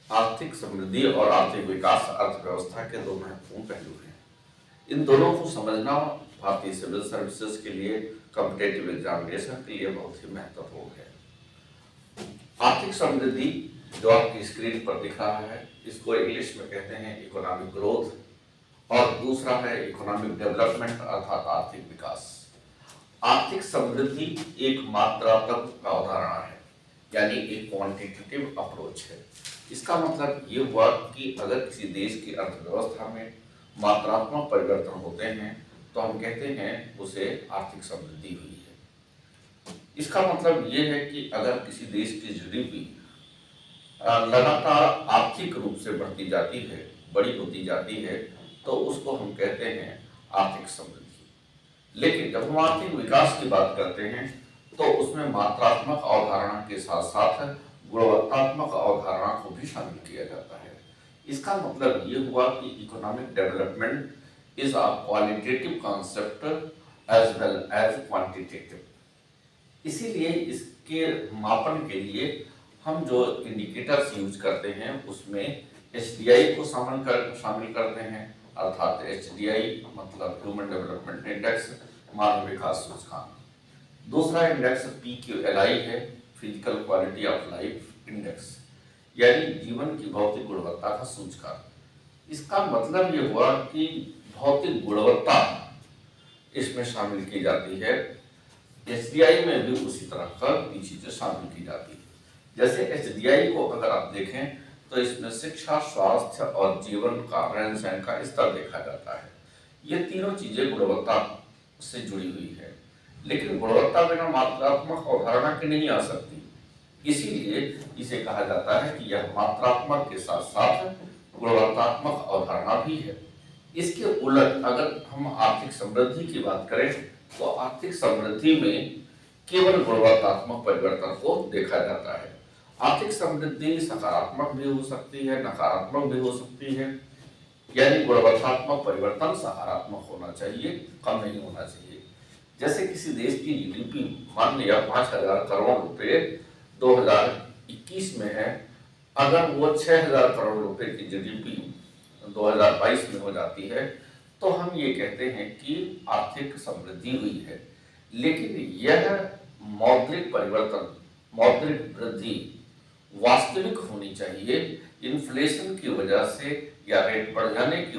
आर्थिक समृद्धि और आर्थिक विकास अर्थव्यवस्था के दो महत्वपूर्ण पहलू हैं। इन दोनों को समझना भारतीय सिविल सर्विसेज के लिए, कॉम्पिटिटिव एग्जामिनेशन के लिए बहुत ही महत्वपूर्ण है। आर्थिक समृद्धि जो आपकी स्क्रीन पर दिख रहा है, इसको इंग्लिश में कहते हैं इकोनॉमिक ग्रोथ, और दूसरा है इकोनॉमिक डेवलपमेंट अर्थात आर्थिक विकास। आर्थिक समृद्धि एक मात्रात्मक अवधारणा है, यानी एक क्वांटिटेटिव अप्रोच है। इसका मतलब ये हुआ कि अगर किसी देश की अर्थव्यवस्था में मात्रात्मक परिवर्तन होते हैं तो हम कहते हैं उसे आर्थिक समृद्धि हुई है। इसका मतलब ये है कि अगर किसी देश की जीडीपी लगातार आर्थिक रूप से बढ़ती जाती है, बड़ी होती जाती है, तो उसको हम कहते हैं आर्थिक समृद्धि। लेकिन जब हम आर्थिक विकास की बात करते हैं तो उसमें मात्रात्मक अवधारणा के साथ साथ गुणवत्तात्मक अवधारणा को भी शामिल किया जाता है। इसका मतलब ये हुआ कि economic development is a qualitative concept as well as quantitative. इसीलिए इसके मापन के लिए हम जो इंडिकेटर्स यूज करते हैं उसमें एचडीआई को शामिल करते हैं, अर्थात एचडीआई मतलब ह्यूमन डेवलपमेंट इंडेक्स, मानव विकास सूचकांक। दूसरा इंडेक्स पीक्यूएलआई है, physical quality of life index, यानी जीवन की भौतिक गुणवत्ता का सूचकांक। इसका मतलब ये हुआ कि भौतिक गुणवत्ता इसमें शामिल की जाती है। एचडीआई में भी उसी तरह की चीजें शामिल की जाती है। जैसे एचडीआई को अगर आप देखें तो इसमें शिक्षा, स्वास्थ्य और जीवन का रहन सहन का स्तर देखा जाता है। ये तीनों चीजें गुणवत्ता से जुड़ी हुई है, लेकिन गुणवत्ता बिना मात्रात्मक अवधारणा के नहीं आ सकती। इसीलिए इसे कहा जाता है कि यह मात्रात्मक के साथ साथ गुणवत्तात्मक अवधारणा भी है। इसके उलट अगर हम आर्थिक समृद्धि की बात करें तो आर्थिक समृद्धि में केवल गुणवत्तात्मक परिवर्तन को देखा जाता है। आर्थिक समृद्धि सकारात्मक भी हो सकती है, नकारात्मक भी हो सकती है, यानी गुणवत्तात्मक परिवर्तन सकारात्मक होना चाहिए, कम नहीं होना चाहिए। जैसे किसी देश की जीडीपी मान लिया 5,000 करोड़ रुपए 2021 में है, अगर वो 6,000 करोड़ रुपए की जीडीपी 2022 में हो जाती है तो हम ये कहते हैं कि आर्थिक समृद्धि हुई है। लेकिन यह मौद्रिक परिवर्तन, मौद्रिक वृद्धि वास्तविक होनी चाहिए। इन्फ्लेशन की वजह से या रेट बढ़ जाने की